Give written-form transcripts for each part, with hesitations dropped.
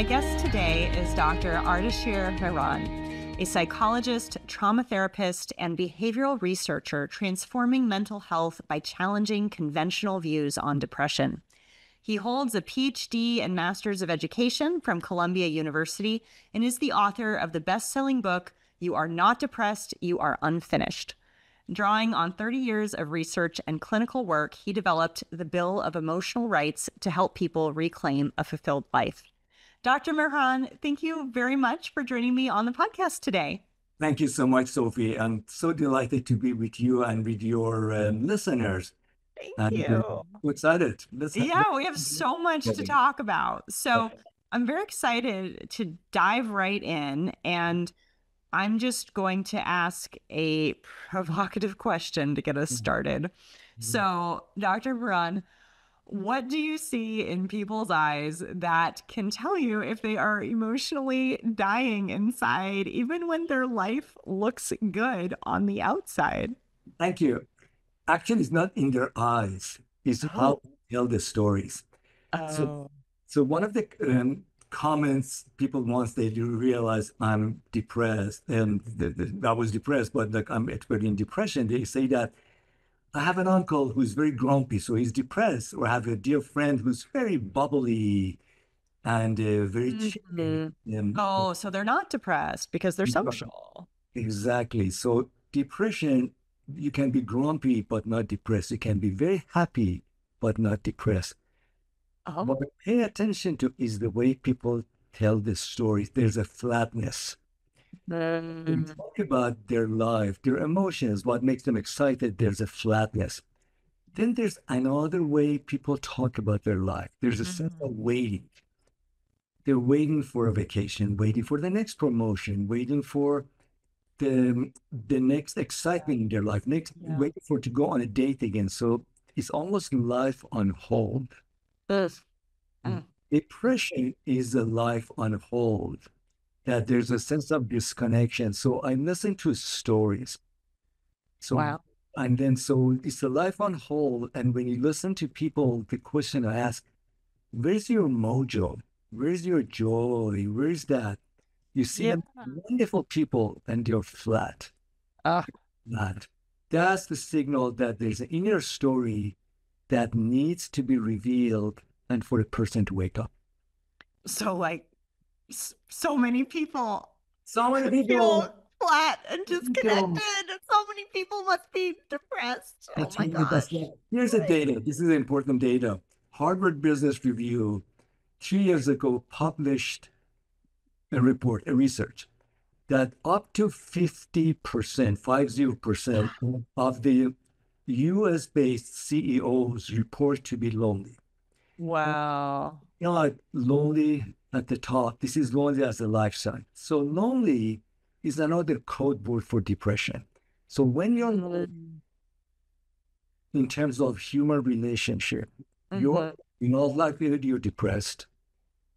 My guest today is Dr. Ardeshir Mehran, a psychologist, trauma therapist, and behavioral researcher transforming mental health by challenging conventional views on depression. He holds a PhD and Master's of Education from Columbia University and is the author of the best-selling book, You Are Not Depressed, You Are Unfinished. Drawing on 30 years of research and clinical work, he developed the Bill of Emotional Rights to help people reclaim a fulfilled life. Dr. Mehran, thank you very much for joining me on the podcast today. Thank you so much, Sophie. I'm so delighted to be with you and with your listeners. Thank you. Excited. Yeah, we have so much to talk about. So I'm very excited to dive right in, and I'm just going to ask a provocative question to get us started. So, Dr. Mehran, what do you see in people's eyes that can tell you if they are emotionally dying inside, even when their life looks good on the outside? Thank you. Actually, it's not in their eyes. It's how they tell the stories. So one of the comments people, once they do realize I'm depressed, and I was depressed, but like I'm expert in depression, they say that I have an uncle who's very grumpy, so he's depressed, or I have a dear friend who's very bubbly and very chill. So they're not depressed because they're social. Exactly. So depression, you can be grumpy but not depressed. You can be very happy but not depressed. What we pay attention to is the way people tell the stories. There's a flatness. When you talk about their life, their emotions, what makes them excited, there's a flatness. Then there's another way people talk about their life. There's a sense of waiting. They're waiting for a vacation, waiting for the next promotion, waiting for the next excitement in their life, waiting for to go on a date again. So it's almost life on hold. Depression is a life on hold, that there's a sense of disconnection. So I listen to stories. And then so it's a life on hold. And when you listen to people, the question I ask, where's your mojo? Where's your joy? Where's that? You see them wonderful people and they're flat. Flat. That's the signal that there's an inner story that needs to be revealed and for a person to wake up. So like, so many people feel flat and disconnected. So many people must be depressed. Oh my gosh. Here's the data. This is important data. Harvard Business Review 3 years ago published a report, a research, that up to 50%, 50% of the US-based CEOs report to be lonely. Wow. You know, like lonely at the top. This is lonely as a lifestyle. So lonely is another code word for depression. So when you're lonely, in terms of human relationship, you're in all likelihood you're depressed,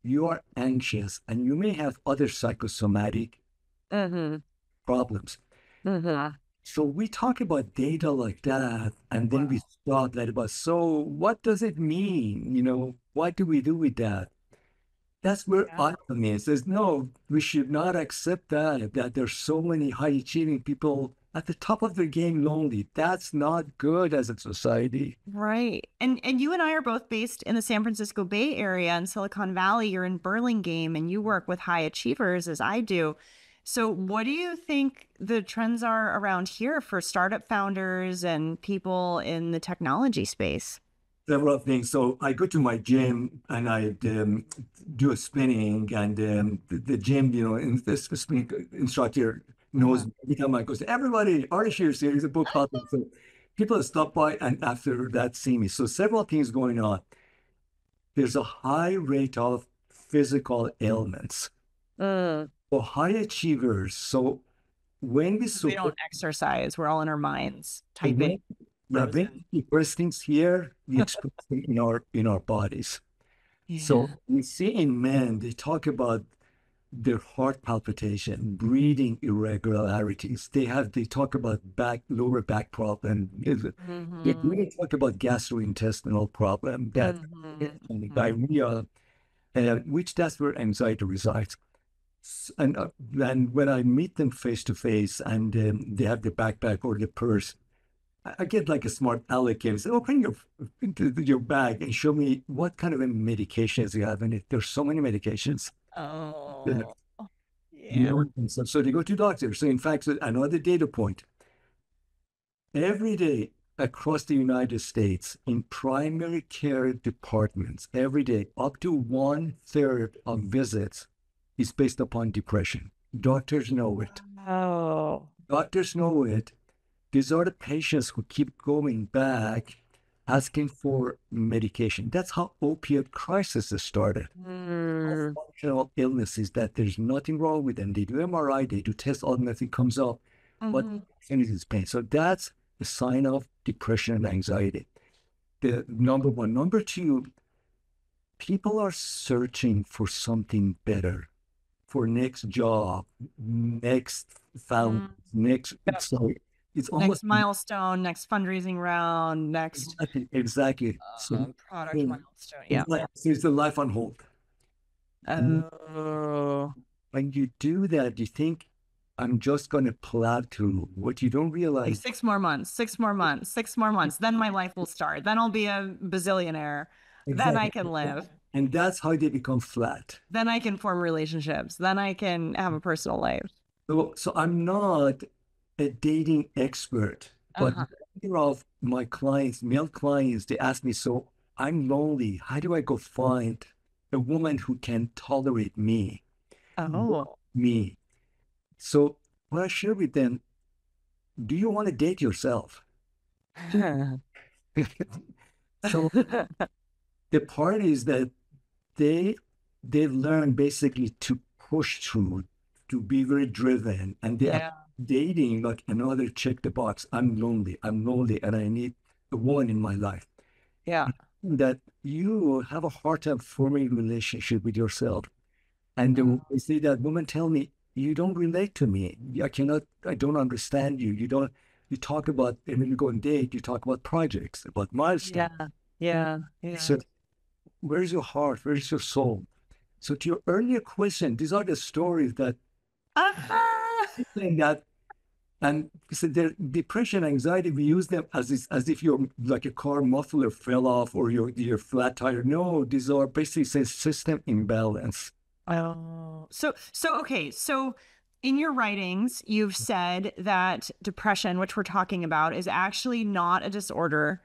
you are anxious, and you may have other psychosomatic problems. So we talk about data like that, and then we start that about, so what does it mean? You know, what do we do with that? That's where I come in. Says, no, we should not accept that there's so many high-achieving people at the top of their game lonely. That's not good as a society. Right. And you and I are both based in the San Francisco Bay Area in Silicon Valley. You're in Burlingame and you work with high achievers as I do. So what do you think the trends are around here for startup founders and people in the technology space? Several things. So I go to my gym and I do a spinning, and the gym, you know, and this spinning instructor knows every time I go, everybody, Ardeshir's here, he's a book author. So people stop by and after that see me. So several things going on. There's a high rate of physical ailments. For high achievers, so when we don't exercise, we're all in our minds typing. When we express things here, we express them in our bodies. So we see in men, they talk about their heart palpitation, breathing irregularities. They talk about lower back problem. We talk about gastrointestinal problem, that diarrhea. which that's where anxiety resides. And when I meet them face to face and they have the backpack or the purse, I get like a smart aleck and say, open your bag and show me what kind of medications you have in it. There's so many medications. Oh, You yeah. know, and so they go to doctors. So in fact, another data point, every day across the United States in primary care departments, every day, up to 1/3 of visits is based upon depression. Doctors know it. Oh. Doctors know it. These are the patients who keep going back asking for medication. That's how opiate crisis started. Mm. Functional illnesses that there's nothing wrong with them. They do MRI, they do tests, all nothing comes up, but Mhm. is pain. So that's a sign of depression and anxiety. The number one. Number two, people are searching for something better, for next job, next found, Mm. next. Yep. So it's Next almost milestone, next fundraising round, next exactly. So product milestone. it's Yeah. like there's the life on hold. And Oh. when you do that, you think I'm just going to plow through. What you don't Like realize, 6 more months, 6 more months, 6 more months. Then my life will start. Then I'll be a bazillionaire. Then I exactly, can live. and that's how they become flat. Then I can form relationships. Then I can have a personal life. So I'm not a dating expert, but Uh-huh. many of my clients, male clients, they ask me, so I'm lonely. How do I go find a woman who can tolerate me, want Oh. me? So what I share with them, do you want to date yourself? So the part is that they they learn basically to push through, to be very driven, and they are Yeah. dating like another check the box. I'm lonely, and I need a woman in my life. Yeah. That you have a hard time forming a relationship with yourself. And they say that women tell me, you don't relate to me. I don't understand you. You talk about, and when you go on date, you talk about projects, about milestones. Yeah. Yeah. Yeah. So where's your heart? Where's your soul? So to your earlier question, these are the stories that Ah. saying that, and so the depression, anxiety, we use them as if you're like a car muffler fell off or your flat tire. No, these are basically a system imbalance. Oh. So okay. So in your writings, you've said that depression, which we're talking about, is actually not a disorder.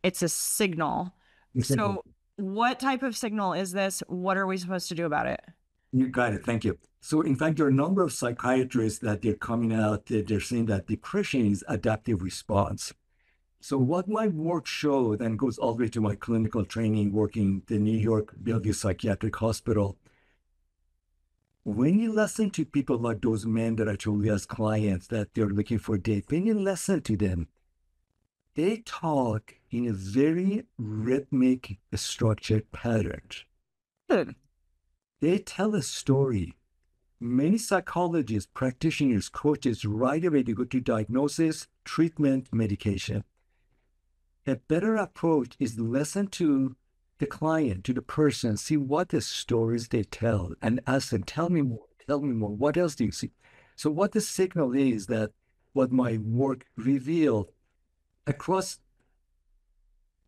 It's a signal. So what type of signal is this? What are we supposed to do about it? You got it. Thank you. So, in fact, there are a number of psychiatrists that they're coming out, they're saying that depression is adaptive response. So, what my work showed, and goes all the way to my clinical training working the New York Bellevue Psychiatric Hospital, when you listen to people like those men that I told you as clients that they're looking for a date, when you listen to them, they talk in a very rhythmic, structured pattern. Good. They tell a story. Many psychologists, practitioners, coaches, right away they go to diagnosis, treatment, medication. A better approach is listen to the client, to the person, see what the stories they tell, and ask them, tell me more, tell me more. What else do you see? So what the signal is that what my work revealed across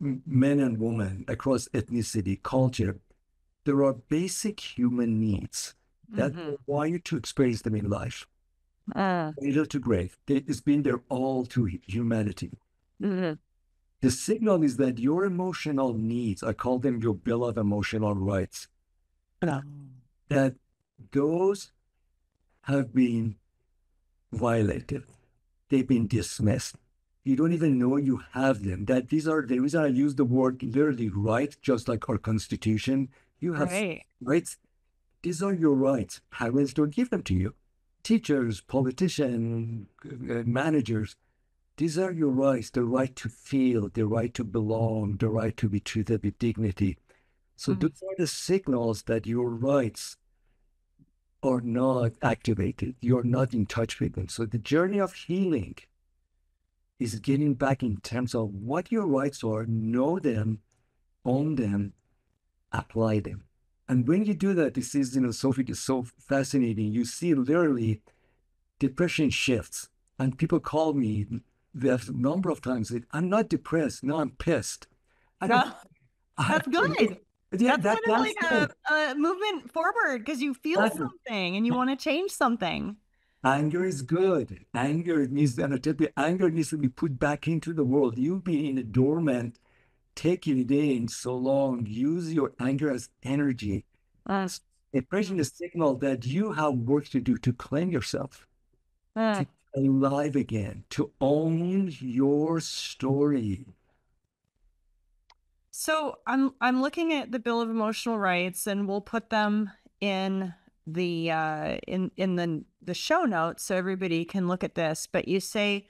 men and women, across ethnicity, culture, there are basic human needs that Mm-hmm. require you to experience them in life. Uh, Cradle to grave. It's been there all through humanity. mm-hmm. The signal is that your emotional needs, I call them your bill of emotional rights, No. that those have been violated. They've been dismissed. You don't even know you have them. That these are the reason I use the word literally right, just like our constitution. You have Right. rights. These are your rights. Parents don't give them to you. Teachers, politicians, managers, these are your rights, the right to feel, the right to belong, the right to be treated with dignity. So Mhm. those are the signals that your rights are not activated. You're not in touch with them. So the journey of healing is getting back in terms of what your rights are, know them, own them, apply them. And when you do that, this is, Sophie, is so fascinating. You see literally depression shifts. And people call me the number of times that I'm not depressed. No, I'm pissed. I don't, Yeah, I that's don't know. good. Yeah, That's kind of that's like good. a movement forward because you feel That's something and you want to change something. Anger is good. Anger needs to be put back into the world. You've been in a dormant, taking it in so long. Use your anger as energy. Uh, Depression is a signal that you have work to do to claim yourself, uh. to be alive again, to own your story. So I'm looking at the Bill of Emotional Rights, and we'll put them in the in the show notes so everybody can look at this. But you say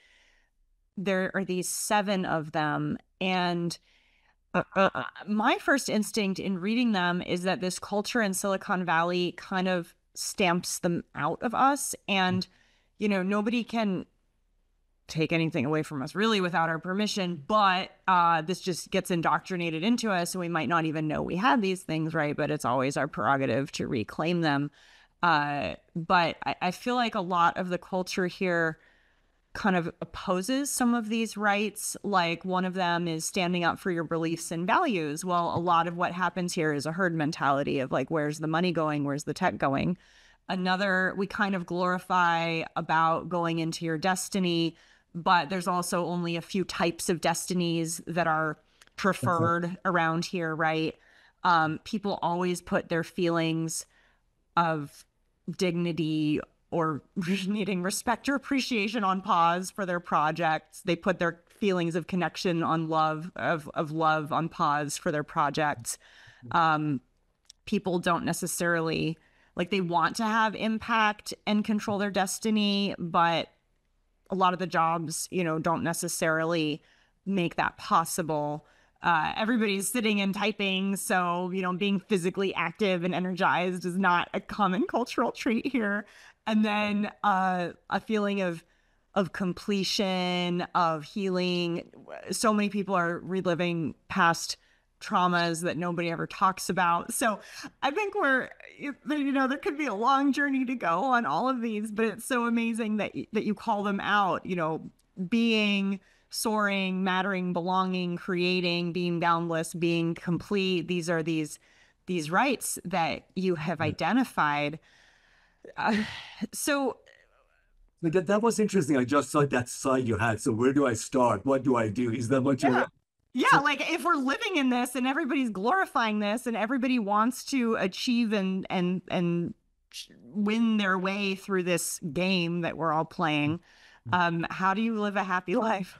there are these seven of them, and my first instinct in reading them is that this culture in Silicon Valley kind of stamps them out of us, and nobody can take anything away from us really without our permission, but this just gets indoctrinated into us and we might not even know we had these things, right? But it's always our prerogative to reclaim them. But I feel like a lot of the culture here kind of opposes some of these rights. Like one of them is standing up for your beliefs and values. Well, a lot of what happens here is a herd mentality of like, where's the money going? Where's the tech going? Another, we kind of glorify about going into your destiny, but there's also only a few types of destinies that are preferred around here, right? People always put their feelings of dignity or needing respect or appreciation on pause for their projects. They put their feelings of connection on of love on pause for their projects. People don't necessarily like they want to have impact and control their destiny, but a lot of the jobs, don't necessarily make that possible. Everybody's sitting and typing, so being physically active and energized is not a common cultural trait here. And then a feeling of completion, of healing. So many people are reliving past traumas that nobody ever talks about. So I think there could be a long journey to go on all of these, but it's so amazing that you call them out, being, soaring, mattering, belonging, creating, being boundless, being complete. These are these rights that you have identified. Uh, so But that was interesting. I just saw that side you had. So where do I start? What do I do? Is that what yeah. you're? Yeah, So like if we're living in this and everybody's glorifying this and everybody wants to achieve and win their way through this game that we're all playing, how do you live a happy life?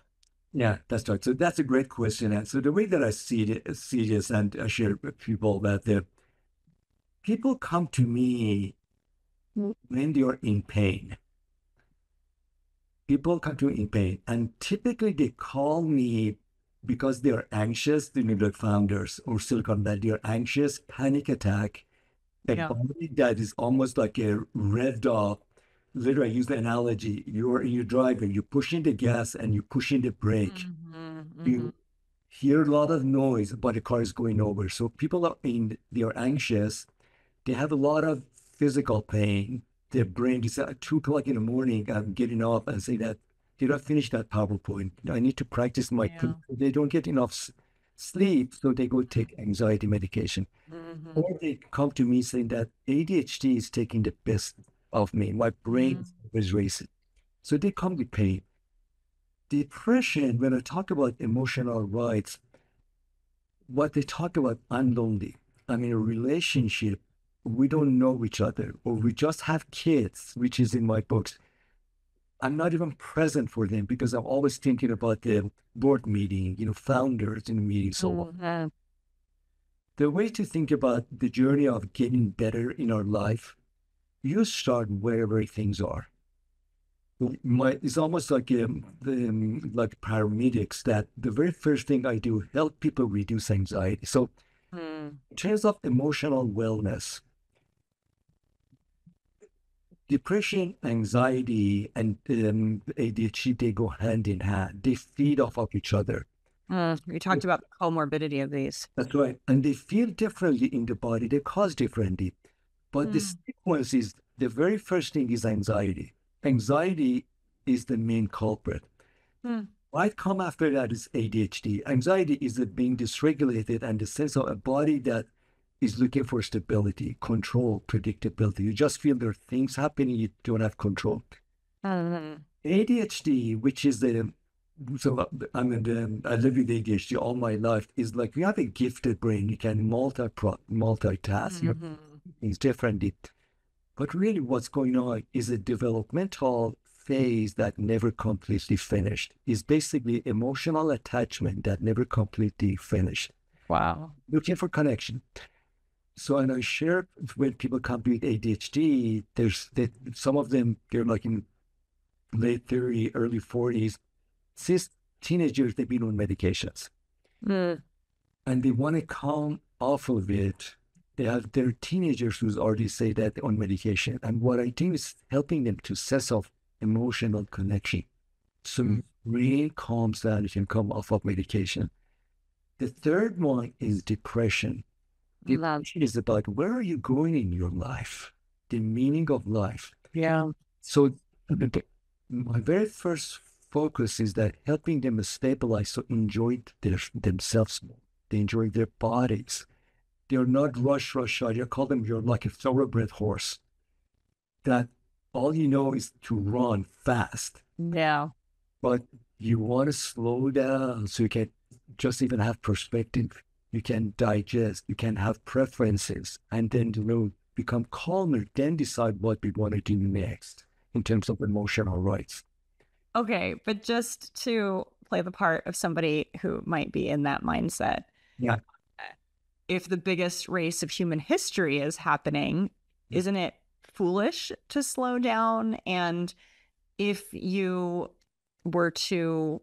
yeah, that's right. So that's a great question. And so the way that I see this, and I share with people that the people come to me when they are in pain. People come to me in pain, and typically they call me because they are anxious. The founders or Silicon Valley, they are anxious, panic attack, a Yeah. body that is almost like a revved up. Literally, I use the analogy: you're driving, you're pushing the gas and you're pushing the brake. Mm-hmm. You hear a lot of noise, but the car is going over. So people they are anxious. They have a lot of physical pain. Their brain is at 2 o'clock in the morning. I'm getting up and say that, did I finish that PowerPoint? I need to practice my. Yeah. They don't get enough sleep, so they go take anxiety medication. Mm-hmm. Or they come to me saying that ADHD is taking the best of me. My brain is always racing. So they come with pain. Depression, when I talk about emotional rights, what they talk about, I'm lonely. I'm in a relationship. We don't know each other, or we just have kids, which is in my books. I'm not even present for them because I'm always thinking about the board meeting, founders in the meeting, so on. Mm-hmm. The way to think about the journey of getting better in our life, you start wherever things are. It's almost like like paramedics that the very first thing I do help people reduce anxiety. So in terms of emotional wellness, depression, anxiety, and ADHD, they go hand in hand. They feed off of each other. You talked about the comorbidity of these. That's right. And they feel differently in the body, they cause differently. But the sequence is the very first thing is anxiety. Anxiety is the main culprit. Right come after that is ADHD. Anxiety is the being dysregulated and the sense of a body that is looking for stability, control, predictability. You just feel there are things happening, you don't have control. ADHD, which is the I mean, I live with ADHD all my life. Is like you have a gifted brain. You can multitask. Things differently. But really, what's going on is a developmental phase that never completely finished. Is basically emotional attachment that never completely finished. Wow. Looking for connection. So, and I share when people come with ADHD, some of them, they're like in late 30, early 40s. Since teenagers, they've been on medications. And they want to come off of it. There are teenagers who already say that they're on medication. And what I do is helping them to sense of emotional connection. So brain calms down, you can come off of medication. The third one is depression. Depression is about where are you going in your life, the meaning of life. Yeah. So my very first focus is that helping them stabilize, so enjoy themselves more. They enjoy their bodies. They're not rush. I call them, you're like a thoroughbred horse that all you know is to run fast. Yeah. But you want to slow down so you can just even have perspective. You can digest, you can have preferences, and then, become calmer, then decide what we want to do next in terms of emotional rights. Okay, but just to play the part of somebody who might be in that mindset. Yeah. If the biggest race of human history is happening, isn't it foolish to slow down? And if you were to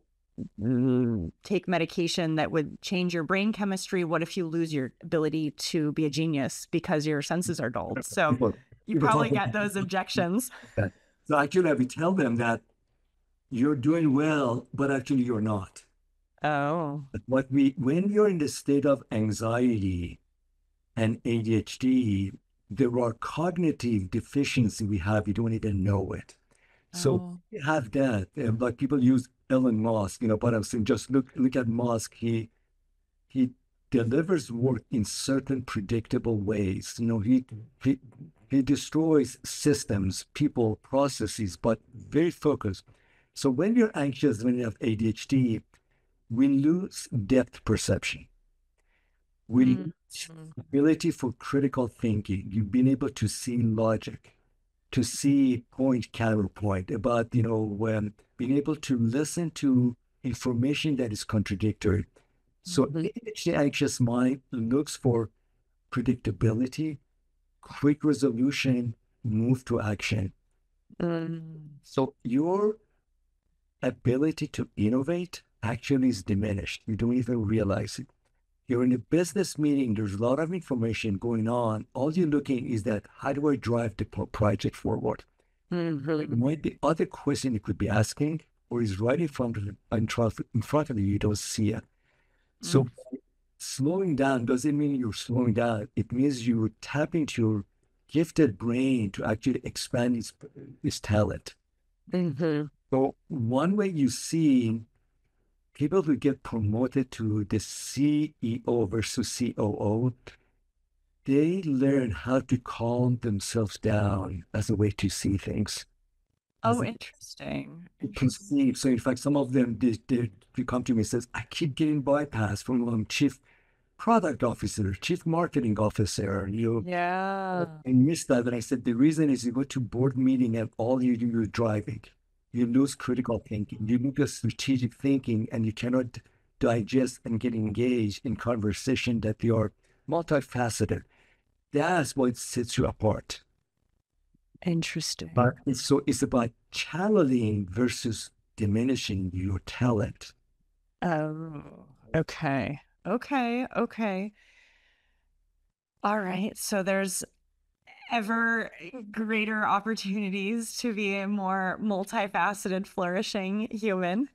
take medication that would change your brain chemistry, what if you lose your ability to be a genius because your senses are dulled? So you probably get those objections. So actually, we tell them that you're doing well, but actually you're not. Oh. When you're in the state of anxiety and ADHD, there are cognitive deficiency we have, you don't even know it. So we have that. Like people use Elon Musk, but I'm saying just look at Musk. He delivers work in certain predictable ways. He destroys systems, people, processes, but very focused. So when you're anxious, when you have ADHD, we lose depth perception. We lose ability for critical thinking. You've been able to see logic, to see point counterpoint, about when being able to listen to information that is contradictory. So ADHD anxious mind looks for predictability, quick resolution, move to action. So your ability to innovate actually is diminished. You don't even realize it. You're in a business meeting, there's a lot of information going on. All you're looking is that, how do I drive the project forward? It might be other question you could be asking, or is right in front of you, you don't see it. So slowing down doesn't mean you're slowing down. It means you're tapping into your gifted brain to actually expand its talent. So one way you see people who get promoted to the CEO versus COO, they learn how to calm themselves down as a way to see things. Oh, interesting. So in fact, some of them, they come to me and says, I keep getting bypassed from chief product officer, chief marketing officer. I missed that. And I said, the reason is you go to board meeting and all you do is driving. You lose critical thinking, you lose strategic thinking, and you cannot digest and get engaged in conversation that they are multifaceted. That's what sets you apart. Interesting. But it's about channeling versus diminishing your talent. Oh, okay. All right. So there's ever greater opportunities to be a more multifaceted, flourishing human.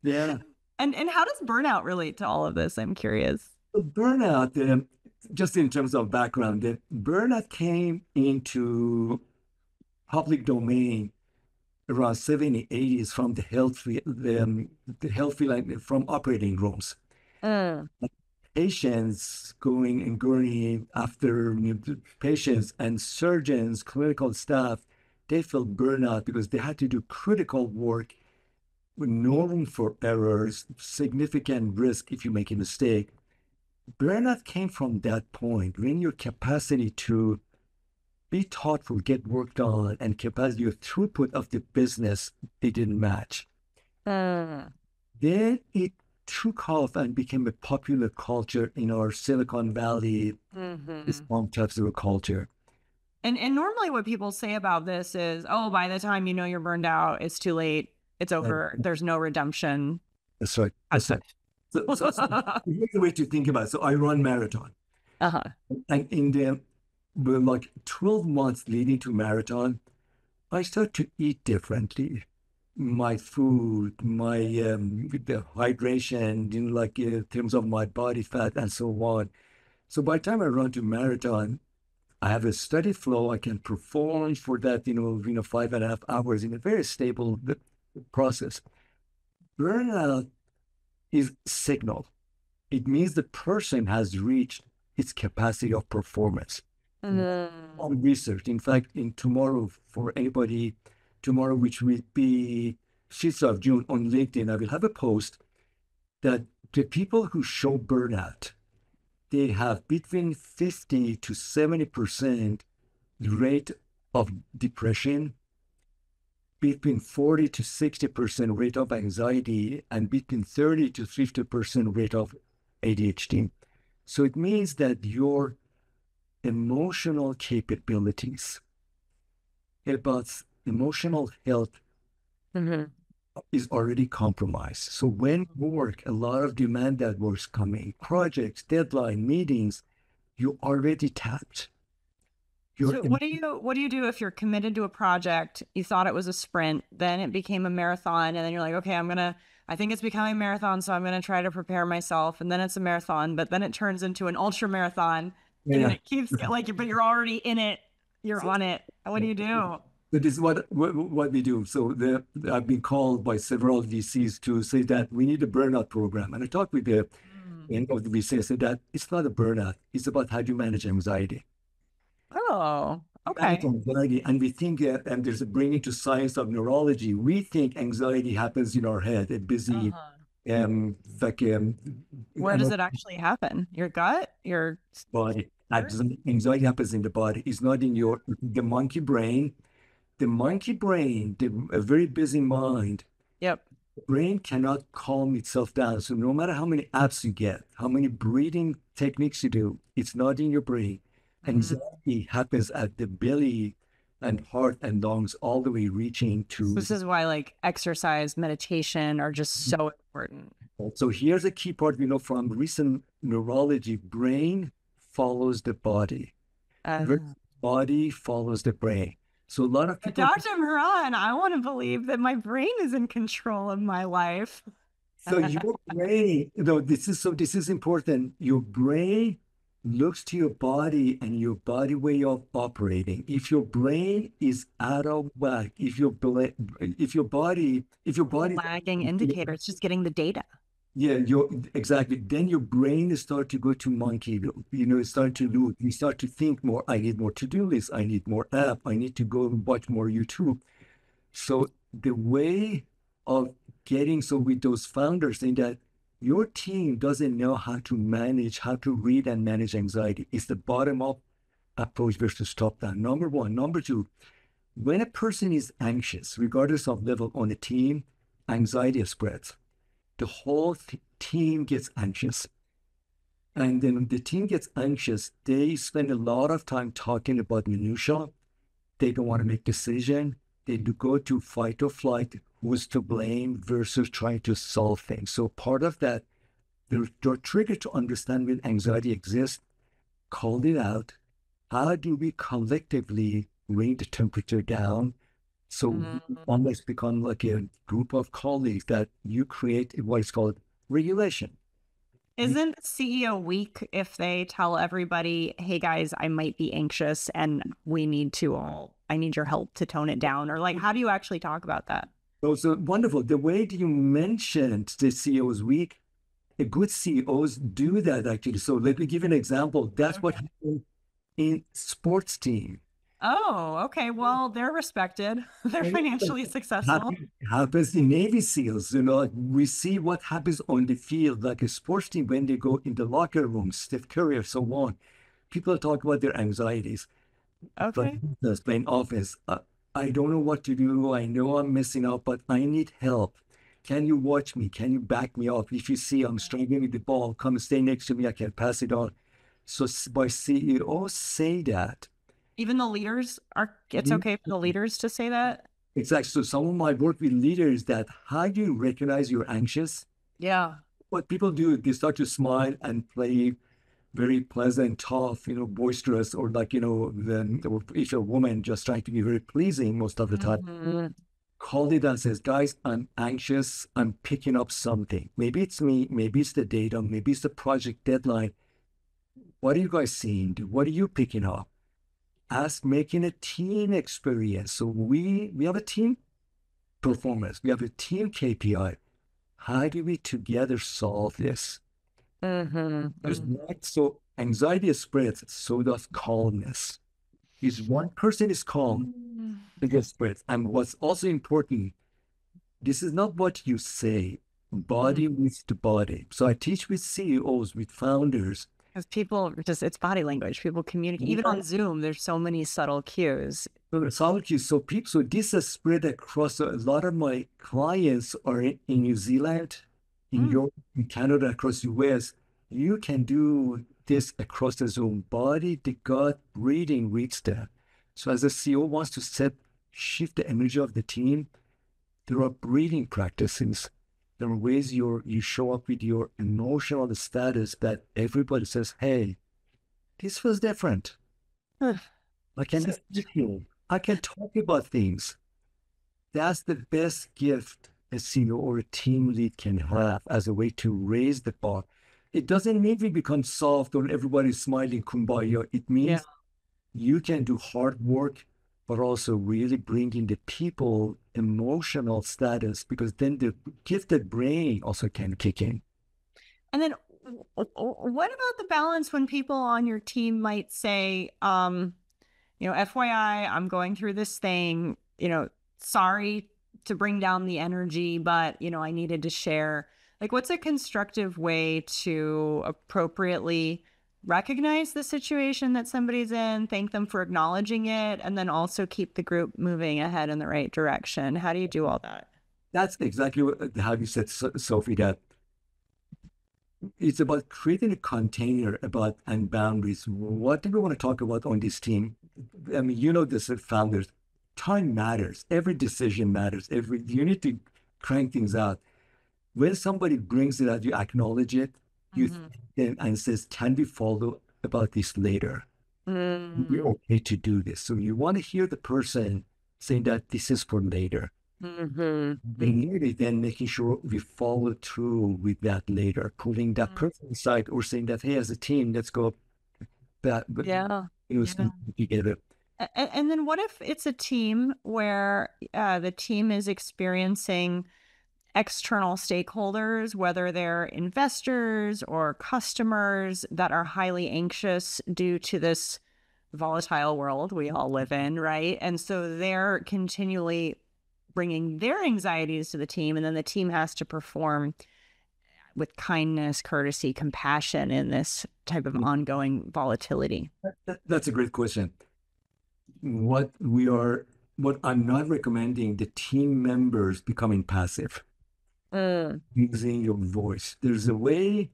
Yeah. And how does burnout relate to all of this? I'm curious. So burnout, just in terms of background, the burnout came into public domain around 70, 80s from the health field, like, from operating rooms. Mm. Patients going and gurneying after patients and surgeons, clinical staff, they felt burnout because they had to do critical work with no room for errors, significant risk if you make a mistake. Burnout came from that point when your capacity to be thoughtful, get work done, and capacity, your throughput of the business, they didn't match. Mm. Then it took off and became a popular culture in our Silicon Valley, Mm-hmm. Islam types of a culture. And normally what people say about this is, oh, by the time you know you're burned out, it's too late. It's And over. There's no redemption. that's right. That's right. So here's the way to think about it. So I run marathon. Uh-huh. And in the like 12 months leading to marathon, I start to eat differently. My food, my the hydration, like in terms of my body fat and so on. So by the time I run to marathon, I have a steady flow. I can perform for that, 5.5 hours in a very stable process. Burnout is signal. It means the person has reached its capacity of performance. Mm. On research, in fact, in tomorrow, for anybody, tomorrow, which will be 6th of June on LinkedIn, I will have a post that the people who show burnout, they have between 50 to 70% rate of depression, between 40 to 60% rate of anxiety, and between 30 to 50% rate of ADHD. So it means that your emotional capabilities about emotional health Mhm. is already compromised. So when work, a lot of demand that work's coming, projects, deadline, meetings, you already tapped. Your So what do you do if you're committed to a project, you thought it was a sprint, then it became a marathon, and then you're like, okay, I think it's becoming a marathon, so I'm gonna try to prepare myself, and then it's a marathon, but then it turns into an ultra marathon, and then yeah. it keeps like, but you're already in it, you're So, on it. What do you do? so this is what we do. So I've been called by several VCs to say that we need a burnout program. And I talked with the Mm. end of the VC, I said that it's not a burnout. It's about how do you manage anxiety. Oh, Manage okay. anxiety, and we think that, and there's a bringing to science of neurology. We think anxiety happens in our head, a busy, Uh-huh. like Where does it actually happen? Your gut? Your body. spirit? Anxiety happens in the body. It's not in the monkey brain. The monkey brain, a very busy mind, Yep. brain cannot calm itself down. So no matter how many apps you get, how many breathing techniques you do, it's not in your brain. Mhm. Anxiety happens at the belly and heart and lungs, all the way reaching to. This is why like exercise, meditation are just so important. So here's a key part we know from recent neurology: brain follows the body. Uh, Body follows the brain. So a lot of but people. Dr. Moran, I want to believe that my brain is in control of my life. So your brain, this is important. Your brain looks to your body and your body way of operating. If your brain is out of whack, if your body, Lagging indicator. It's just getting the data. yeah, exactly. Then your brain start to go to monkey, it start to loop. You start to think more. I need more to-do list. I need more app. I need to go and watch more YouTube. So the way of getting, so with those founders saying that your team doesn't know how to manage, how to read and manage anxiety. It's the bottom up approach versus top down. Number one. Number two, when a person is anxious, regardless of level on a team, anxiety spreads. The whole team gets anxious. And then when the team gets anxious, they spend a lot of time talking about minutia. They don't want to make decision. They do go to fight or flight, who's to blame versus trying to solve things. So part of that, they're triggered to understand when anxiety exists, call it out. How do we collectively bring the temperature down? So you almost become like a group of colleagues that you create what is called regulation. You, Isn't CEO weak if they tell everybody, hey guys, I might be anxious and I need your help to tone it down? Or like, how do you actually talk about that? so wonderful. The way that you mentioned the CEO's week, a good CEOs do that actually. So let me give you an example. That's what Okay. happened in sports team. Oh, okay. Well, they're respected. They're financially successful. Happens in Navy SEALs, like we see what happens on the field, like a sports team when they go in the locker room, Steph Curry, or so on. People talk about their anxieties, but Okay. business, playing offense, I don't know what to do. I know I'm messing up, but I need help. Can you watch me? Can you back me up? If you see I'm struggling with the ball, come stay next to me. I can pass it on. So by CEOs say that. Even the leaders it's okay for the leaders to say that. Exactly. So some of my work with leaders that how do you recognize you're anxious? Yeah. What people do, they start to smile and play very pleasant, tough, boisterous, or like, or if you're a woman just trying to be very pleasing most of the time. Mhm. Call it and says, guys, I'm anxious. I'm picking up something. Maybe it's me. Maybe it's the data. Maybe it's the project deadline. What are you guys seeing? What are you picking up? As making a team experience. So we have a team performance. We have a team KPI. How do we together solve this? There's not so anxiety spreads, so does calmness. If one person is calm, Mhm. it gets spread. And what's also important, this is not what you say, body meets the body. So I teach with CEOs, with founders. Because people just, it's body language. People communicate. Even on Zoom, there's so many subtle cues. So people, so this has spread across a lot of my clients are in New Zealand, in Mm. Europe, in Canada, across US. You can do this across the Zoom. Body, the gut, breathing reads that. So as a CEO wants to shift the energy of the team, there are breathing practices. There are ways you show up with your emotional status that everybody says, hey, this was different. I can So, feel. I can talk about things. That's the best gift a CEO or a team lead can have as a way to raise the bar. It doesn't mean we become soft or everybody's smiling kumbaya. It yeah. means you can do hard work, but also really bring in the people emotional status because then the gifted brain also can kick in. And then what about the balance when people on your team might say, FYI, I'm going through this thing, sorry to bring down the energy, but, I needed to share. Like, what's a constructive way to appropriately recognize the situation that somebody's in, thank them for acknowledging it, and then also keep the group moving ahead in the right direction? How do you do all that? That's exactly how you said, Sophie, that it's about creating a container about and boundaries. What do we want to talk about on this team? I mean, this as founders. Time matters. Every decision matters. You need to crank things out. When somebody brings it out, you acknowledge it. You Mm-hmm. and says, "Can we follow about this later? We're Mm-hmm. okay to do this." So you want to hear the person saying that this is for later. Mm-hmm. Really then making sure we follow through with that later, pulling that person aside or saying that, hey, as a team, let's go that, but Yeah. Yeah. together. And then what if it's a team where the team is experiencing external stakeholders, whether they're investors or customers that are highly anxious due to this volatile world we all live in, right? And so they're continually bringing their anxieties to the team, and then the team has to perform with kindness, courtesy, compassion in this type of ongoing volatility. That's a great question. What what I'm not recommending the team members becoming passive, Mm. using your voice. There's a way,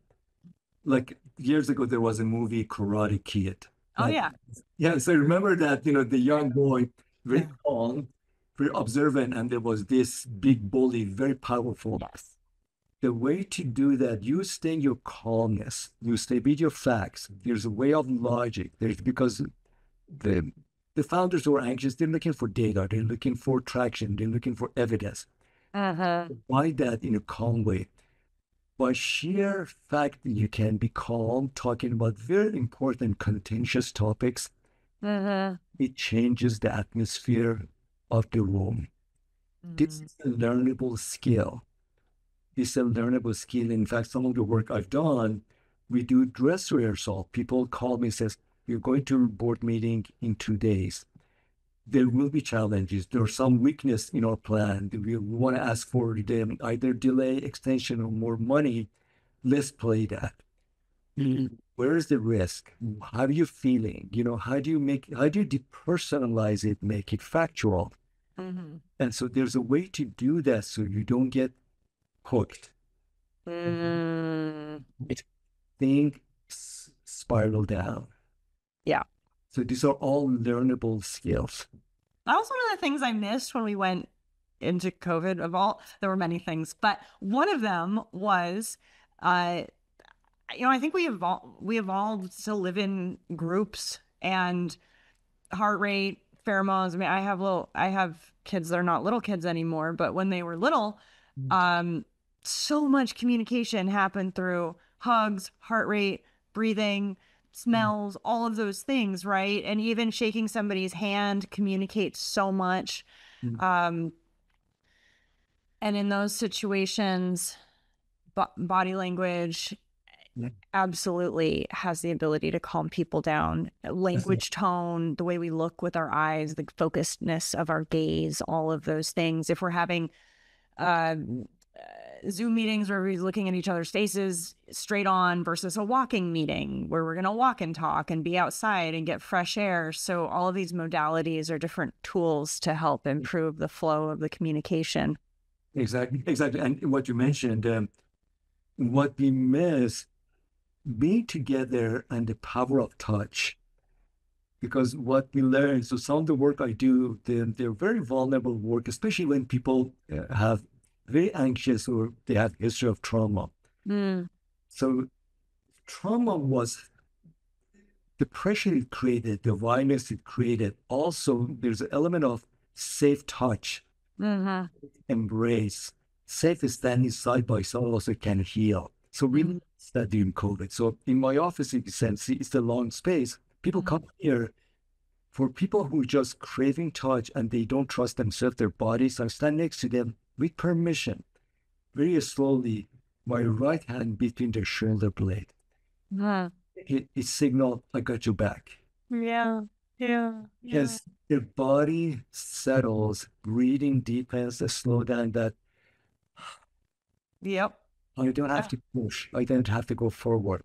like years ago, there was a movie Karate Kid. Oh, That yeah. Yeah, so remember that, the young boy, very Yeah. calm, very observant, and there was this big bully, very powerful. Yes. The way to do that, you stay in your calmness, you stay with your facts. There's a way of logic. There's because the the founders who are anxious, they're looking for data, they're looking for traction, they're looking for evidence. Why that in a calm way? By sheer fact that you can be calm, talking about very important, contentious topics, it changes the atmosphere of the room. This is a learnable skill. It's a learnable skill. In fact, some of the work I've done, we do dress rehearsal. People call me and says, "We're going to a board meeting in 2 days. There will be challenges. There's some weakness in our plan. We want to ask for them either delay, extension, or more money. Let's play that. Where is the risk? How are you feeling? How do you depersonalize it, make it factual?" And so there's a way to do that so you don't get hooked. Things spiral down. Yeah. So these are all learnable skills. That was one of the things I missed when we went into COVID. There were many things, but one of them was, I think we evolved to live in groups, and heart rate, pheromones. I mean, I have kids that are not little kids anymore, but when they were little, so much communication happened through hugs, heart rate, breathing, smells, all of those things, right? And even shaking somebody's hand communicates so much. And in those situations, body language absolutely has the ability to calm people down. Language, tone, the way we look with our eyes, the focusedness of our gaze, all of those things. If we're having Zoom meetings where we're looking at each other's faces straight on versus a walking meeting where we're going to walk and talk and be outside and get fresh air. So all of these modalities are different tools to help improve the flow of the communication. Exactly. And what you mentioned, what we miss, being together and the power of touch. Because what we learn, so some of the work I do, they're very vulnerable work, especially when people have very anxious or they have history of trauma. So trauma was the pressure it created, the violence it created. Also, there's an element of safe touch, embrace, safe standing side by side also can heal. So we that during COVID. So in my office, you can see it's the long space. People come here. For people who are just craving touch and they don't trust themselves, their bodies, I stand next to them with permission, very slowly, my right hand between their shoulder blade. It signaled, I got your back. Yeah. Yes, their body settles, breathing deepens, a slow down that. Yep. I don't have to push. I don't have to go forward.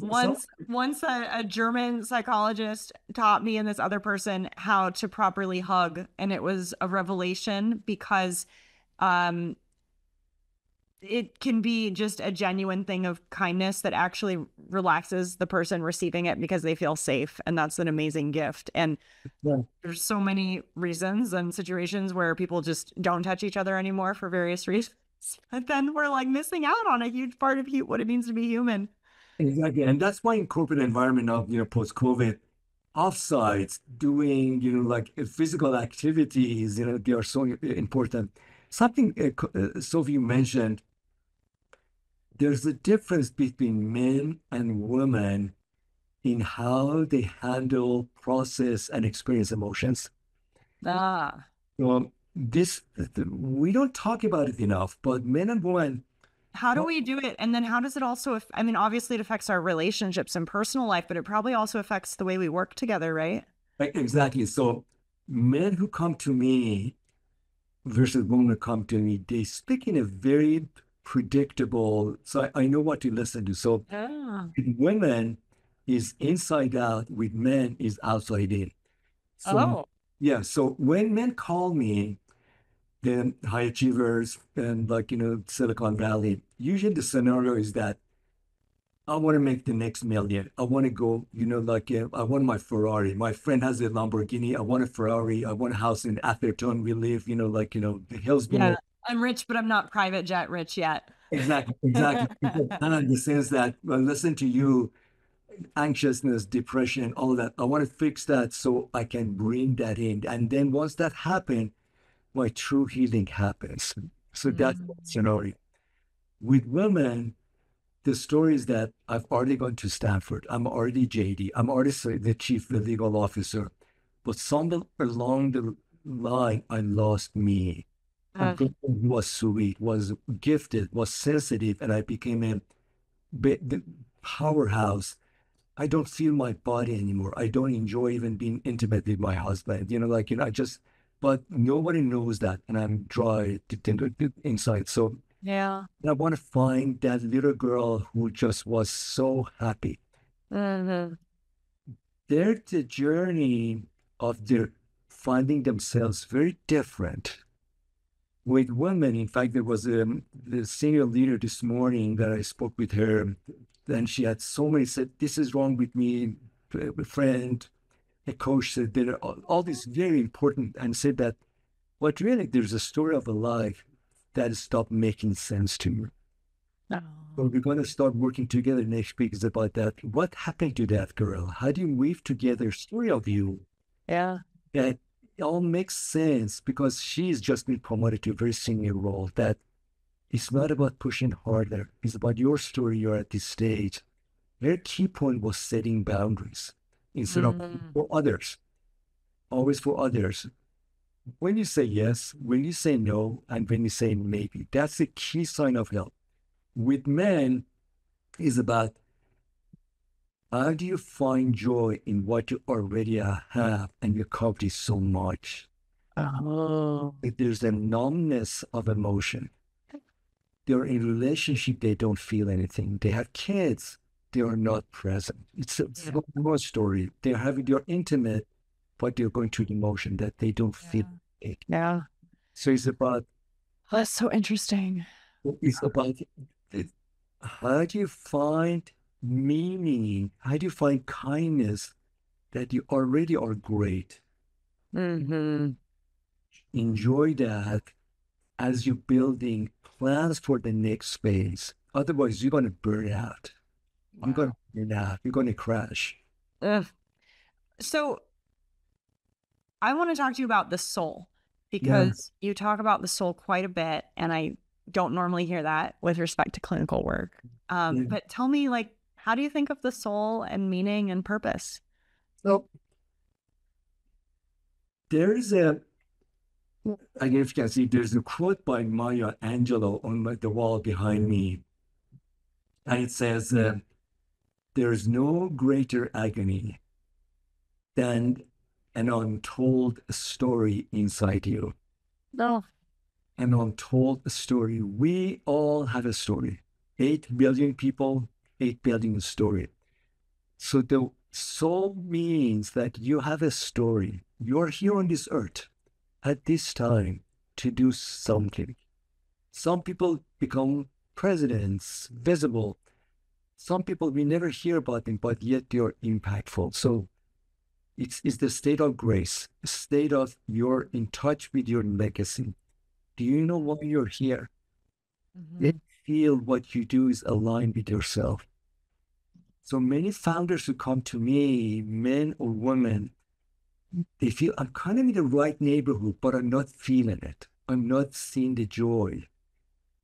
Once a German psychologist taught me and this other person how to properly hug, and it was a revelation because it can be just a genuine thing of kindness that actually relaxes the person receiving it because they feel safe, and that's an amazing gift. And there's so many reasons and situations where people just don't touch each other anymore for various reasons. And then we're like missing out on a huge part of what it means to be human. Exactly. And that's why in corporate environment of, post-COVID, offsites, doing, like physical activities, they are so important. Something Sophie mentioned, there's a difference between men and women in how they handle, process, and experience emotions. We don't talk about it enough, but men and women. How do we do it? And then how does it also, obviously it affects our relationships and personal life, but it probably also affects the way we work together, right? Exactly. So men who come to me versus women who come to me, they speak in a very predictable, so I know what to listen to. So with women is inside out, with men is outside in. So, yeah. So when men call me, the high achievers and Silicon Valley, usually the scenario is that I want to make the next million. I want to go, I want my Ferrari. My friend has a Lamborghini. I want a Ferrari. I want a house in Atherton. We live, the hills below. Yeah, I'm rich, but I'm not private jet rich yet. Exactly. And in the sense that, well, listen to you, anxiousness, depression, all that. I want to fix that so I can bring that in. And then once that happens, my true healing happens. So that's the scenario. With women, the story is that I've already gone to Stanford. I'm already JD. I'm already the chief legal officer. But somewhere along the line, I lost me. A Uh, girl who was sweet, was gifted, was sensitive, and I became a the powerhouse. I don't feel my body anymore. I don't enjoy even being intimate with my husband. I just, but nobody knows that. And I'm dry inside. So yeah. I want to find that little girl who just was so happy. Mm-hmm. Their the journey of their finding themselves very different. With women, in fact, there was the senior leader this morning that I spoke with her, and she had so many said, "This is wrong with me." A friend, a coach said, "There are all these very important," and said that, "But really, there's a story of a life that stopped making sense to me." Oh. So we're going to start working together next week. Is about that. What happened to that girl? How do you weave together a story of you Yeah. that it all makes sense because she's just been promoted to a very senior role that it's not about pushing harder. It's about your story. You're at this stage. Their key point was setting boundaries instead of for others, always for others. When you say yes, when you say no, and when you say maybe, that's the key sign of health. With men, is about how do you find joy in what you already have and you accomplish so much? Oh. If there's a numbness of emotion, they're in a relationship, they don't feel anything. They have kids, they are not present. It's Yeah. more story. They're intimate, but they're going through the emotion that they don't feel Yeah. it. Yeah. So That's so interesting. it's about it. How do you find meaning? How do you find kindness that you already are great? Mm-hmm. Enjoy that as you're building plans for the next phase. Otherwise, you're going to burn out. You're going Wow. to burn out. You're going to crash. Ugh. So I want to talk to you about the soul Yeah. because you talk about the soul quite a bit, and I don't normally hear that with respect to clinical work. Yeah. But tell me, like, how do you think of the soul and meaning and purpose? So there's a, I guess you can see, there's a quote by Maya Angelou on the wall behind me. And it says, there is no greater agony than an untold story inside you. No. An untold story. We all have a story. 8 billion people, 8 billion story. So the soul means that you have a story. You're here on this earth at this time to do something. Some people become presidents, visible. Some people we never hear about them, but yet they're impactful. So it's the state of grace, a state of you're in touch with your legacy. Do you know why you're here? You Mm-hmm. feel what you do is aligned with yourself. So many founders who come to me, men or women, they feel I'm kind of in the right neighborhood, but I'm not feeling it. I'm not seeing the joy.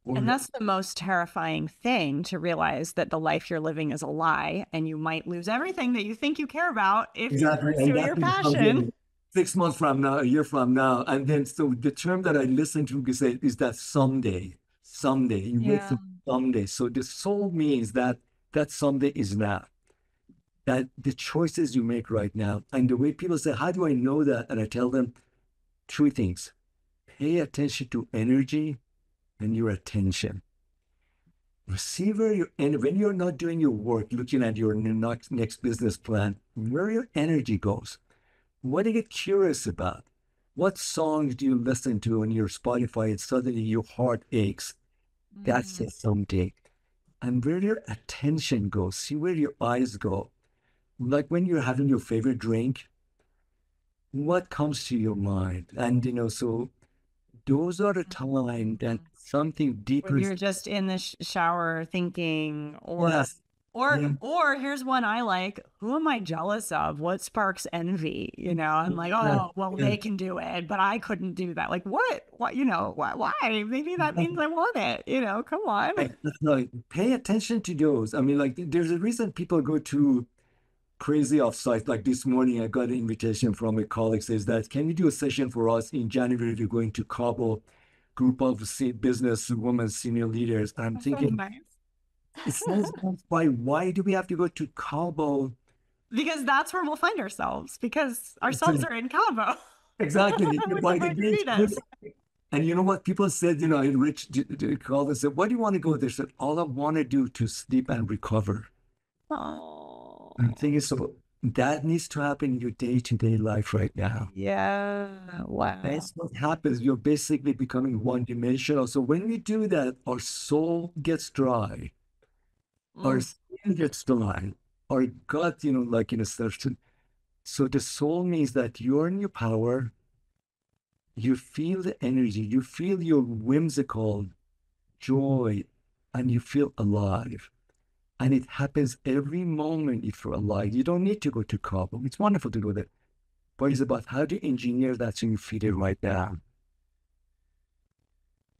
And Or that's the most terrifying thing, to realize that the life you're living is a lie and you might lose everything that you think you care about if you exactly, and pursue that your thing comes passion. in 6 months from now, a year from now, and then so the term that I listen to is that someday, someday you wait Yeah. for someday. So the soul means that that someday is now. That the choices you make right now, and the way people say, "How do I know that?" And I tell them three things: pay attention to energy and your attention. See where you and when you're not doing your work, looking at your next business plan, where your energy goes. What do you get curious about? What songs do you listen to on your Spotify and suddenly your heart aches? That's Mm. it someday. And where your attention goes, see where your eyes go. Like when you're having your favorite drink, what comes to your mind? And so those are the time that something When deeper. you're just in the shower thinking, or Yes. Yeah. Or here's one I like. Who am I jealous of? What sparks envy? You know, I'm like, Yeah. oh, well, Yeah. they can do it, but I couldn't do that. Like, what? What? You know, why? Maybe that means I want it. You know, come on. That's right. Pay attention to those. I mean, like, there's a reason people go to crazy offsites. Like this morning, I got an invitation from a colleague says that, can you do a session for us in January? We're going to Cabo, group of business women, senior leaders. I'm That sounds thinking, nice. it sounds why do we have to go to Cabo? Because that's where we'll find ourselves. Because ourselves are in Cabo. Exactly. Which By is the where you beach. need us. And you know what? People said, Rich called and said, why do you want to go there? I said, all I want to do to sleep and recover. I'm Oh, thinking, so that needs to happen in your day-to-day life right now. yeah. Wow. That's what happens. You're basically becoming one-dimensional. So when we do that, our soul gets dry, our Mm. skin gets dry, our gut, starts to. So the soul means that you're in your power. You feel the energy. You feel your whimsical joy, and you feel alive. And it happens every moment if you're alive. You don't need to go to Cabo. It's wonderful to go there. But it's about how to engineer that so you feel it right now.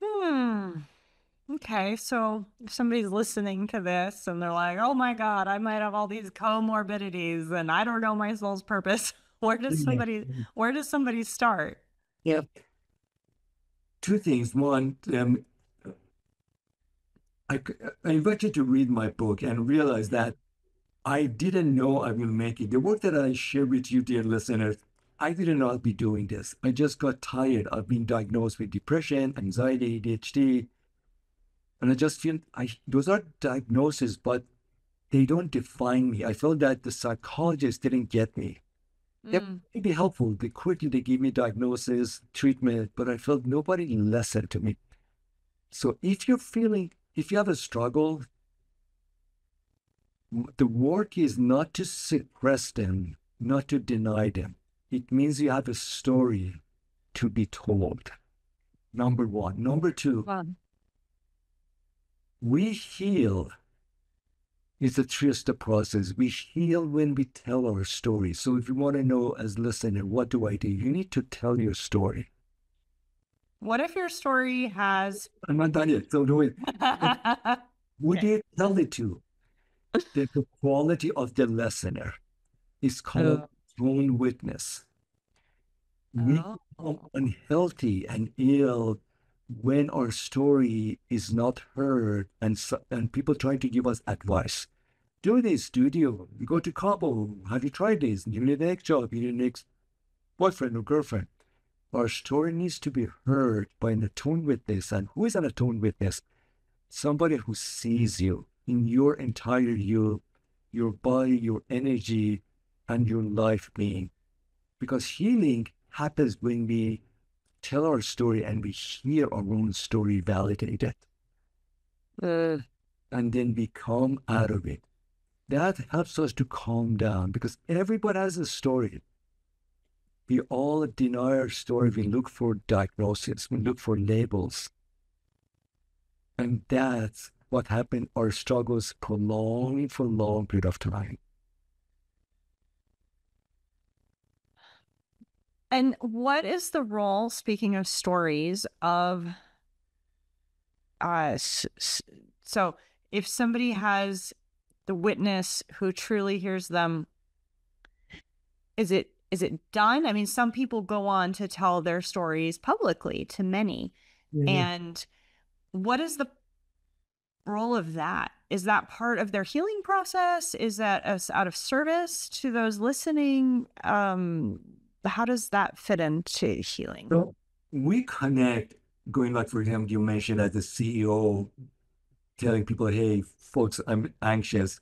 Hmm. Okay, so if somebody's listening to this and they're like, "Oh my God, I might have all these comorbidities and I don't know my soul's purpose," where does somebody start? Yeah. Two things. One, I, I invite you to read my book and realize that I didn't know I will make it. The work that I share with you, dear listeners, I didn't know I'd be doing this. I just got tired. I've been diagnosed with depression, anxiety, ADHD, and I just feel those are diagnoses, but they don't define me. I felt that the psychologists didn't get me. They Mm. may be helpful. They give me diagnosis, treatment, but I felt nobody listened to me. So if you have a struggle, the work is not to suppress them, not to deny them. It means you have a story to be told. Number one. Number two, Wow. we heal. It's a three-step process. We heal when we tell our story. So if you want to know as listener, what do I do? You need to tell your story. What if your story has I'm not done yet, so do it. Who do Okay. you tell it to? The quality of the listener is called Oh. tone witness. We Oh. become unhealthy and ill when our story is not heard and people trying to give us advice. Do this, you go to Cabo, have you tried this? You need an next job, you need an next boyfriend or girlfriend. Our story needs to be heard by an attuned witness. And who is an attuned witness? Somebody who sees you in your entire you, your body, your energy, and your life being. Because healing happens when we tell our story and we hear our own story validated. And then we come out of it. That helps us to calm down because everybody has a story. We all deny our story. We look for diagnosis. We look for labels. And that's what happened. Our struggles prolong for a long period of time. And what is the role, speaking of stories, of so if somebody has the witness who truly hears them, is it done? I mean, some people go on to tell their stories publicly to many. Mhm. And what is the role of that? Is that part of their healing process? Is that out of service to those listening? How does that fit into healing? So we connect, going like, for example, you mentioned as the CEO telling people, hey, folks, I'm anxious.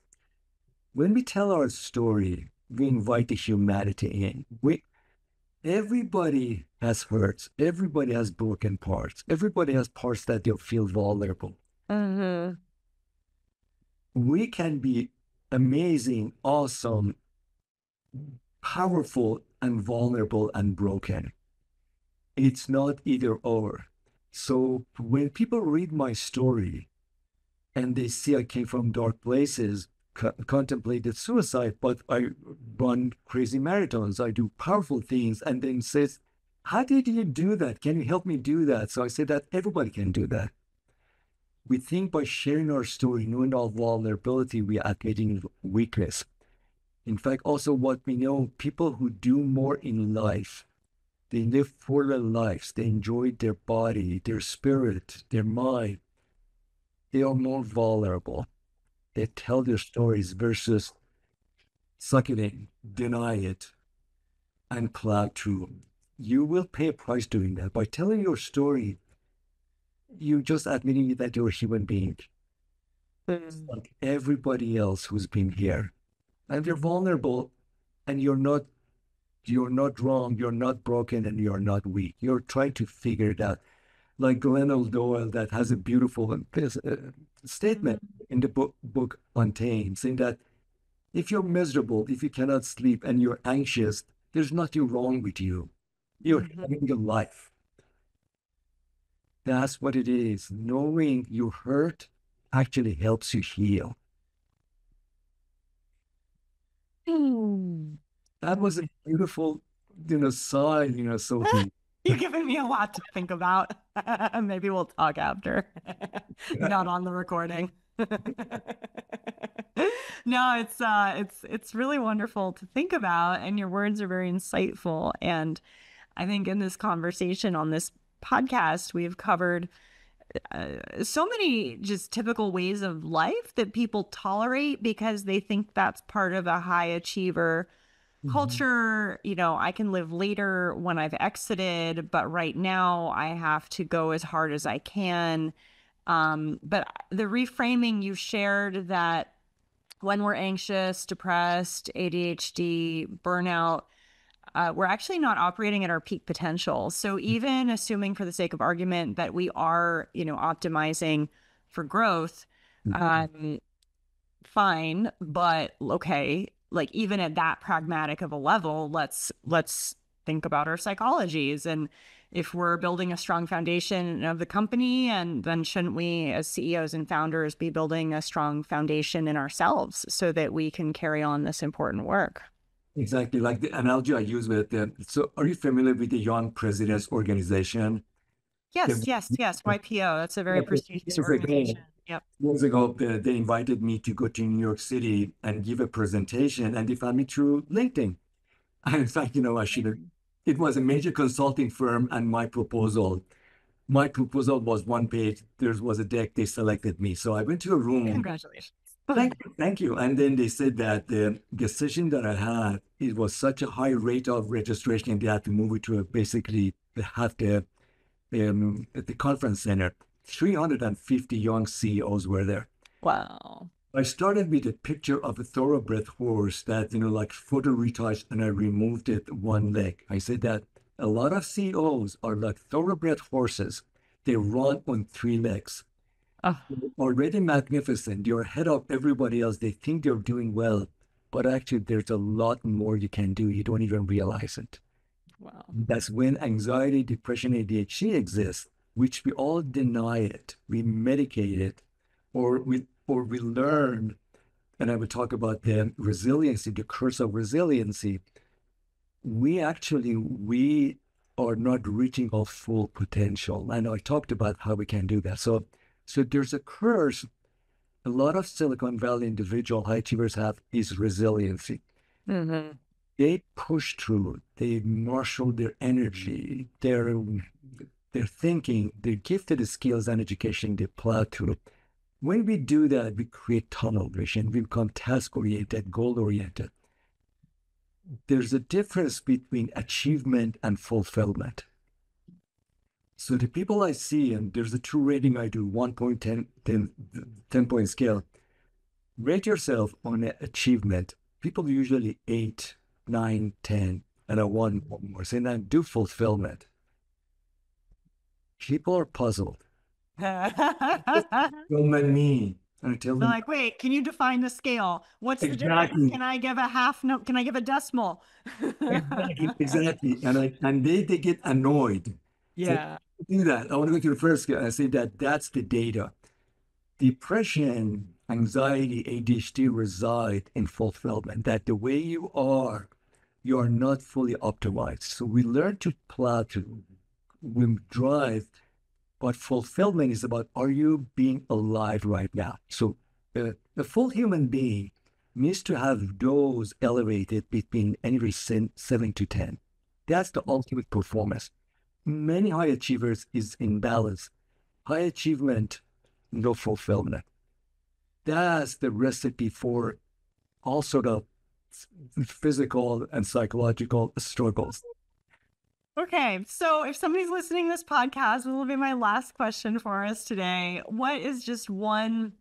When we tell our story, we invite the humanity in. Everybody has hurts. Everybody has broken parts. Everybody has parts that they'll feel vulnerable. Mm-hmm. We can be amazing, awesome, powerful, and vulnerable and broken. It's not either or. So when people read my story and they see I came from dark places, contemplated suicide, but I run crazy marathons. I do powerful things. And then says, how did you do that? Can you help me do that? So I said that everybody can do that. We think by sharing our story, knowing our vulnerability, we are admitting weakness. In fact, also what we know, people who do more in life, they live fuller lives. They enjoy their body, their spirit, their mind. They are more vulnerable. They tell their stories versus suck it in, deny it, and plow through. You will pay a price doing that. By telling your story, you just admitting that you're a human being, like everybody else who's been here. And you're vulnerable, and you're not wrong, you're not broken, and you're not weak. You're trying to figure it out. Like Glenn Doyle, that has a beautiful statement in the book Untamed, saying that if you're miserable, if you cannot sleep, and you're anxious, there's nothing wrong with you. You're having a life. That's what it is. Knowing you hurt actually helps you heal. That was a beautiful, sigh, Sophie. You're giving me a lot to think about. Maybe we'll talk after. Not on the recording. No, it's really wonderful to think about, and your words are very insightful. And I think in this conversation on this podcast, we've covered so many just typical ways of life that people tolerate because they think that's part of a high achiever culture. I can live later when I've exited, but right now I have to go as hard as I can. But the reframing you shared, that when we're anxious, depressed, ADHD, burnout, we're actually not operating at our peak potential. So even assuming, for the sake of argument, that we are, optimizing for growth, fine, but okay, like even at that pragmatic of a level, let's think about our psychologies. And if we're building a strong foundation of the company, and then shouldn't we as CEOs and founders be building a strong foundation in ourselves so that we can carry on this important work? Exactly. Like the analogy I use with so are you familiar with the Young Presidents Organization? Yes. YPO. That's a very prestigious organization. Yep. Years ago, they invited me to go to New York City and give a presentation, and they found me through LinkedIn. And in fact, I should have, it was a major consulting firm, and my proposal was one page. There was a deck. They selected me. So I went to a room. Congratulations. Thank you. And then they said that the session that I had, it was such a high rate of registration, they had to move it to basically have the conference center. 350 young CEOs were there. Wow. I started with a picture of a thoroughbred horse that, like photo retouched, and I removed it one leg. I said that a lot of CEOs are like thoroughbred horses. They run on three legs. Already magnificent. You're ahead of everybody else. They think they're doing well, but actually there's a lot more you can do. You don't even realize it. Wow. That's when anxiety, depression, ADHD exists, which we all deny it. We medicate it, or we learn. And I would talk about the resiliency, the curse of resiliency. We are not reaching our full potential. And I talked about how we can do that. So there's a curse a lot of Silicon Valley individual high achievers have is resiliency. Mm-hmm. They push through, they marshal their energy, their thinking, their gifted skills and education, they plow through. When we do that, we create tunnel vision, we become task-oriented, goal-oriented. There's a difference between achievement and fulfillment. So the people I see, and there's a true rating I do, 10-point scale. Rate yourself on an achievement. People usually 8, 9, 10, and I want one more. Saying that do fulfillment. People are puzzled. Fulfillment mean. And I tell them, like, wait, can you define the scale? What's the difference? Can I give a half note? Can I give a decimal? Exactly. And they get annoyed. Yeah. So, do that. I want to go to the first scale. I say that's the data. Depression anxiety, ADHD reside in fulfillment, that the way you are not fully optimized. So we learn to plateau, we drive, but fulfillment is about, are you being alive right now? So a full human being needs to have those elevated between anywhere 7 to 10. That's the ultimate performance. Many high achievers is in balance. High achievement, no fulfillment. That's the recipe for all sort of physical and psychological struggles. Okay, so if somebody's listening to this podcast, this will be my last question for us today. What is just one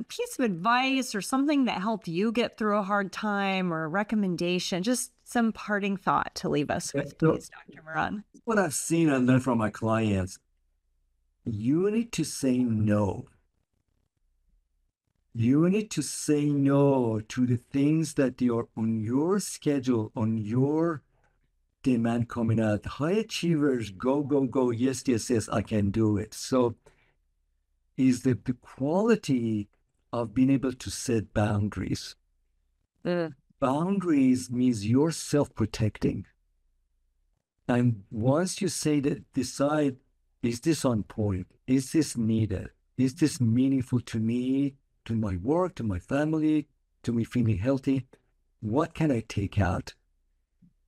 piece of advice or something that helped you get through a hard time, or a recommendation, just some parting thought to leave us with, please, Dr. Mehran? What I've seen and learned from my clients, you need to say no. You need to say no to the things that are on your schedule, on your demand coming out. High achievers go, go, go. Yes, yes, yes, I can do it. So is the quality of being able to set boundaries. Boundaries means you're self-protecting. And once you say that, decide, is this on point? Is this needed? Is this meaningful to me, to my work, to my family, to me feeling healthy? What can I take out?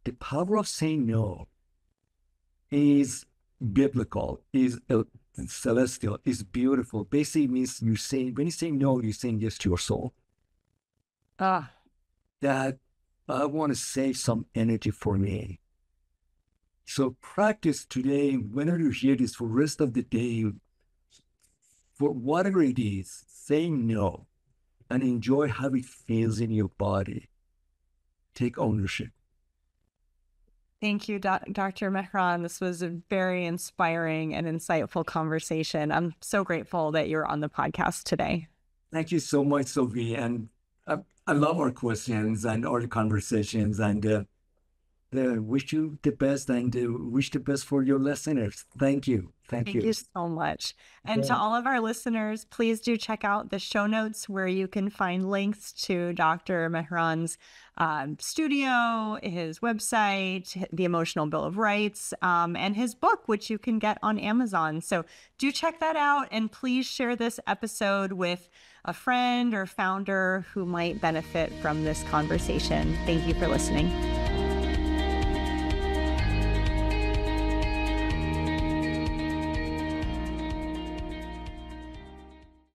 The power of saying no is biblical, is celestial, is beautiful. Basically means you say, when you say no, you're saying yes to your soul. That I want to save some energy for me. So practice today, whenever you hear this, for the rest of the day, for whatever it is, say no and enjoy how it feels in your body. Take ownership. Thank you, Dr. Mehran. This was a very inspiring and insightful conversation. I'm so grateful that you're on the podcast today. Thank you so much, Sophie. And I love our questions and our conversations, and wish you the best, and wish the best for your listeners. Thank you. Thank you. Thank you so much. And to all of our listeners, please do check out the show notes where you can find links to Dr. Mehran's studio, his website, the Emotional Bill of Rights, and his book, which you can get on Amazon. So do check that out, and please share this episode with a friend or founder who might benefit from this conversation. Thank you for listening.